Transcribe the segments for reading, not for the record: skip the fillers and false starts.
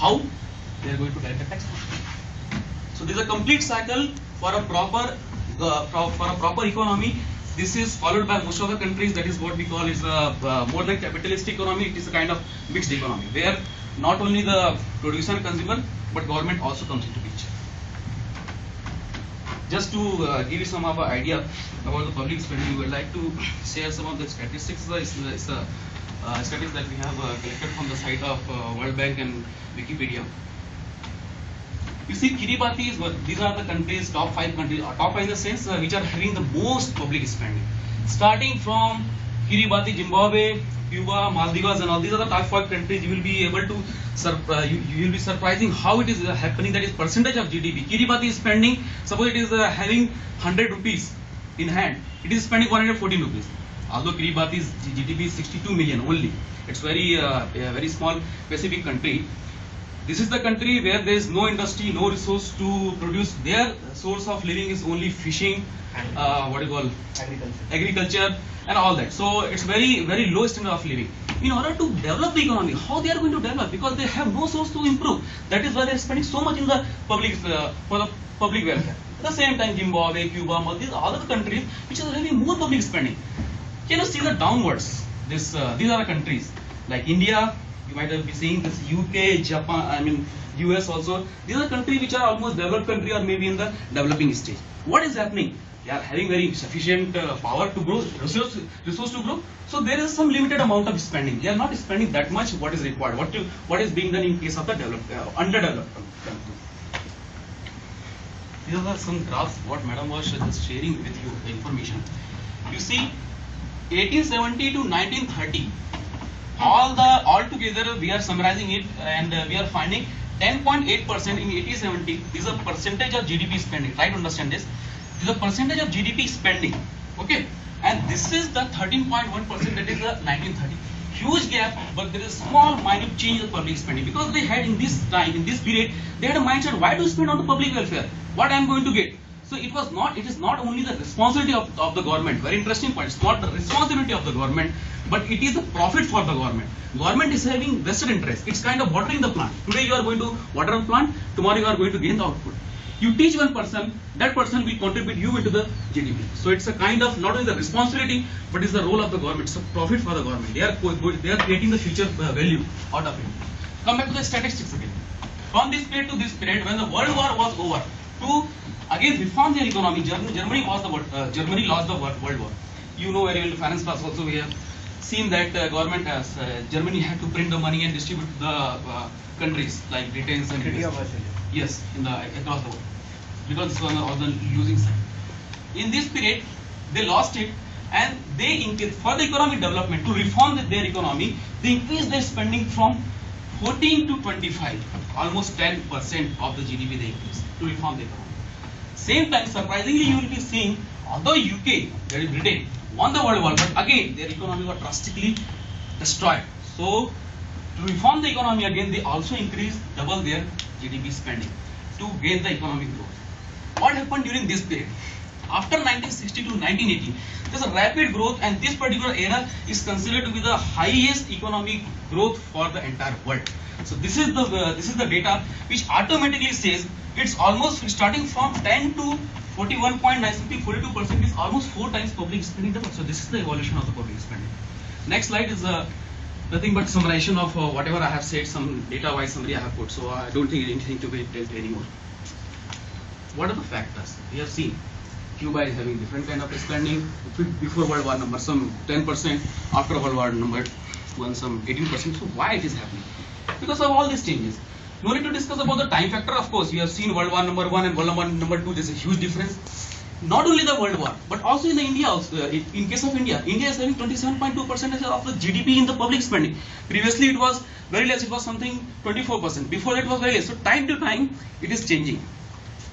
How? They are going to direct the tax. So this is a complete cycle for a proper economy. This is followed by most of the countries. That is what we call is a more like capitalistic economy. It is a kind of mixed economy where not only the producer and consumer but government also comes into picture. Just to give you some of an idea about the public spending, we would like to share some of the statistics. It's a statistics that we have collected from the site of World Bank and Wikipedia. You see, Kiribati is these are the countries, top 5 countries, top 5 in the sense which are having the most public spending. Starting from Kiribati, Zimbabwe, Cuba, Maldives, and all these are the top 5 countries. You will be able to you will be surprising how it is happening. That is percentage of GDP. Kiribati is spending. Suppose it is having 100 rupees in hand. It is spending 114 rupees. Although Kiribati's GDP is 62 million only. It's very very small Pacific country. This is the country where there is no industry, no resource to produce. Their source of living is only fishing, what do you call agriculture and all that. So it's very low standard of living. In order to develop the economy, how they are going to develop? Because they have no source to improve. That is why they are spending so much in the public for the public welfare. At the same time, Zimbabwe, Cuba, these are other countries which are having more public spending. Can you see the downwards? These are the countries like India. You might have been seeing this UK, Japan, US also. These are countries which are almost developed country or maybe in the developing stage. What is happening? They are having very sufficient power to grow, resource to grow. So there is some limited amount of spending. They are not spending that much what is required. What is being done in case of the underdeveloped countries. These are some graphs what Madam was just sharing with you the information. You see, 1870 to 1930. All together we are summarizing it and we are finding 10.8% in 1870. This is a percentage of GDP spending. Try to understand this. This is a percentage of GDP spending. Okay, and this is the 13.1% that is the 1930. Huge gap, but there is small minute change in the public spending because they had in this time, in this period, they had a mindset why to spend on the public welfare? What I am going to get? So it is not only the responsibility of the government. Very interesting point. It's not the responsibility of the government, but it is the profit for the government. Government is having vested interest. It's kind of watering the plant. Today you are going to water the plant. Tomorrow you are going to gain the output. You teach one person, that person will contribute you into the GDP. So it's a kind of not only the responsibility, but it's the role of the government. It's a profit for the government. They are creating the future value out of it. Come back to the statistics again. From this period to this period, when the World War was over, to again reform their economy, Germany lost the World War. You know very well, finance class also we have seen that government has Germany had to print the money and distribute to the countries like Britain and yes, across the world, because this was on the losing side. In this period, they lost it, and they increased for the economic development to reform their economy. They increased their spending from 14 to 25, almost 10% of the GDP they increased to reform the economy. Same time, surprisingly, you will be seeing, although UK, that is Britain, won the World War, but again their economy was drastically destroyed. So to reform the economy again, they also increased double their GDP spending to gain the economic growth. What happened during this period? After 1960 to 1980, there's a rapid growth, and this particular era is considered to be the highest economic growth for the entire world. So this is the data which automatically says it's almost starting from 10 to 41.9, 42% is almost 4 times public spending double. So this is the evolution of the public spending. Next slide is nothing but summarization of whatever I have said, some data wise summary I have put. So I don't think anything to be told anymore. What are the factors? We have seen Cuba is having different kind of spending. Before World War number some 10%, after World War number one some 18%. So why it is happening? Because of all these changes. No need to discuss about the time factor. Of course, we have seen World War number 1 and World War number 2. There's a huge difference. Not only the World War, but also in the India. Also, in case of India, India is having 27.2% of the GDP in the public spending. Previously, it was very less. It was something 24%. Before that, it was very less. So time to time, it is changing.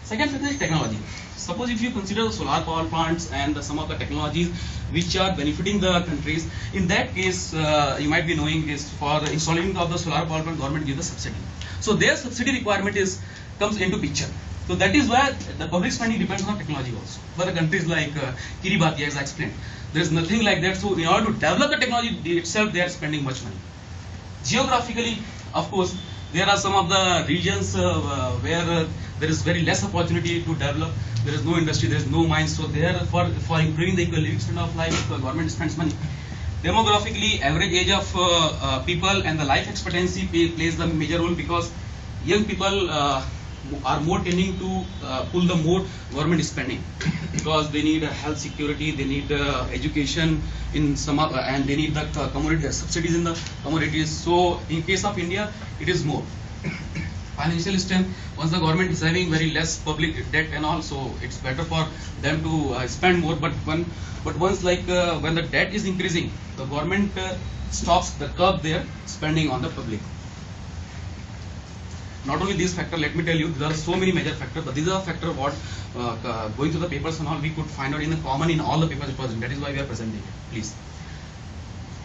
Second factor is technology. Suppose if you consider the solar power plants and some of the technologies which are benefiting the countries, in that case, you might be knowing is for the installing of the solar power plant, government gives the subsidy. So their subsidy requirement comes into picture. So that is why the public spending depends on technology also. But the countries like Kiribati, as I explained, there is nothing like that. So in order to develop the technology itself, they are spending much money. Geographically, of course, There are some of the regions where there is very less opportunity to develop. There is no industry, there is no mines. So there, for improving the equilibrium of life, government spends money. Demographically, average age of people and the life expectancy plays the major role, because young people are more tending to pull the more government spending, because they need health security, they need education in some and they need the commodity subsidies in the commodities. So in case of India, it is more financial strength. Once the government is having very less public debt and all, so it's better for them to spend more. But once when the debt is increasing, the government stops the curb their spending on the public. Not only these factors, let me tell you, there are so many major factors, but these are factors what going through the papers and all we could find out in the common in all the papers present. That is why we are presenting it. Please.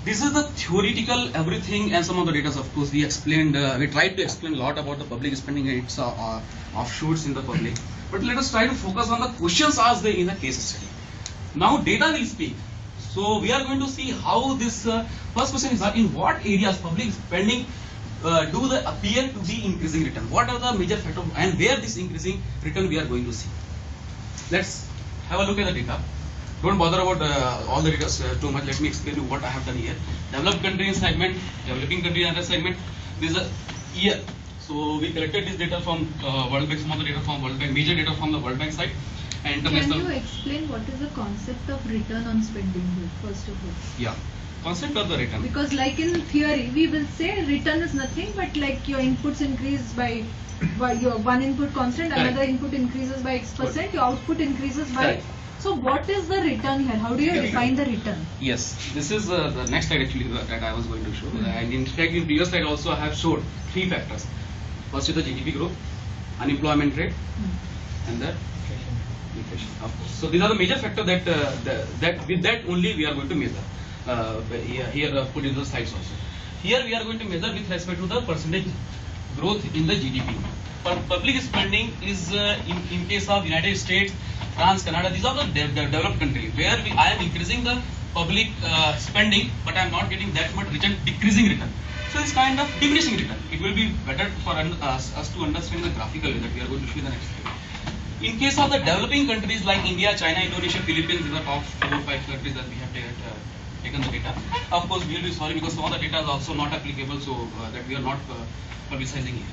This is the theoretical everything and some of the data. Of course, we explained, we tried to explain a lot about the public spending and its offshoots in the public. But let us try to focus on the questions asked in the case study. Now data will speak. So we are going to see how this first question is in what areas public spending do they appear to be increasing return? What are the major factors and where this increasing return we are going to see? Let's have a look at the data. Don't bother about all the data too much. Let me explain you what I have done here. Developed country in segment, developing country in another segment. This is a year. So we collected this data from World Bank, some of the data from World Bank, major data from the World Bank side. And can you explain what is the concept of return on spending here, first of all? Yeah. Concept of the return. Because like in theory, we will say return is nothing but like your inputs increase by your one input constant, Correct. another input increases by X%, Good. your output increases by. Correct. So what is the return here? How do you define the return? Yes, this is the next slide actually that I was going to show. And in fact, in previous slide also I have showed three factors. First is the GDP growth, unemployment rate, and the inflation. Of course. So these are the major factors that with that only we are going to measure. Here put in the slides also. Here we are going to measure with respect to the percentage growth in the GDP. For public spending is in case of United States, France, Canada, these are the developed countries where I am increasing the public spending, but I am not getting that much return, decreasing return. So it's kind of diminishing return. It will be better for us to understand the graphical way that we are going to show in the next slide. In case of the developing countries like India, China, Indonesia, Philippines, these are top 4 or 5 countries that we have taken the data. Of course, we will be sorry because some of the data is also not applicable, so that we are not publicizing here.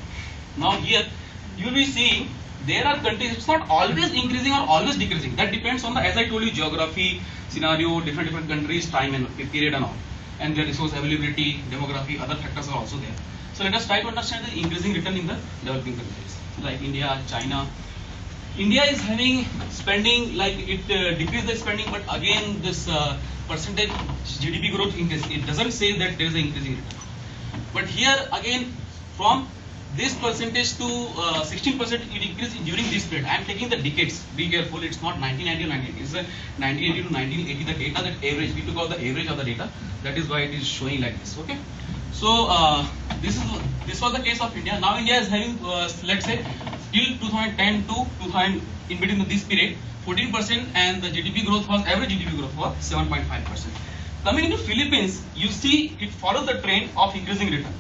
Now here, you will be seeing there are countries, it's not always increasing or always decreasing. That depends on the, as I told you, geography, scenario, different countries, time and period and all. And their resource availability, demography, other factors are also there. So let us try to understand the increasing return in the developing countries like India, China. India is having spending like it decreased the spending, but again this percentage GDP growth increase. It doesn't say that there is an increasing return. But here again from this percentage to 16% it increased during this period. I am taking the decades. Be careful. It's not 1990 to 1980. It's 1980 to 1980. The data that average. We took out the average of the data. That is why it is showing like this. Okay. So this was the case of India. Now India is having let's say till 2010 to 2000 in between this period 14%, and the GDP growth was average GDP growth was 7.5%. Coming into Philippines, you see it follows the trend of increasing return.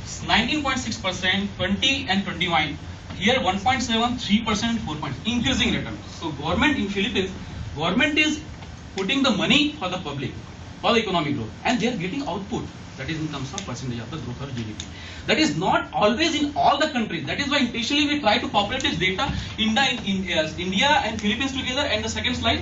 19.6%, 20 and 21. Here 1.7, 3%, 4%. Increasing return. So government in Philippines, government is putting the money for the public, for the economic growth, and they are getting output. That is in terms of percentage of the growth or GDP. That is not always in all the countries. That is why intentionally we try to populate this data India and Philippines together. And the second slide,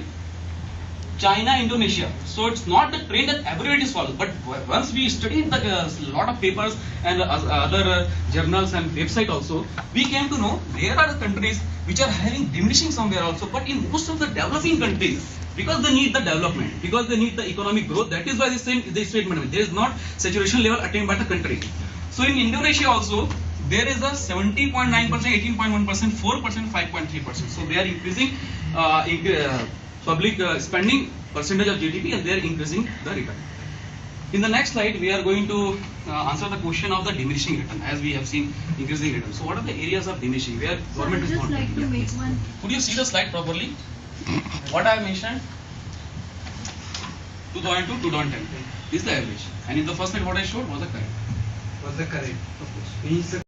China, Indonesia. So it's not the trend that everybody is following. But once we study the lot of papers and other journals and website also, we came to know there are the countries which are having diminishing somewhere also. But in most of the developing countries, because they need the development, because they need the economic growth, that is why they statement there is not saturation level attained by the country. So in Indonesia also there is a 70.9%, 18.1%, 4%, 5.3%. So they are increasing public spending percentage of GDP, and they are increasing the return. In the next slide, we are going to answer the question of the diminishing return, as we have seen increasing return. So what are the areas of diminishing where government is not? Like to make one. Could you see the slide properly? What I have mentioned, 2000 to 2010 is the average, and in the first slide what I showed was the current. Of course.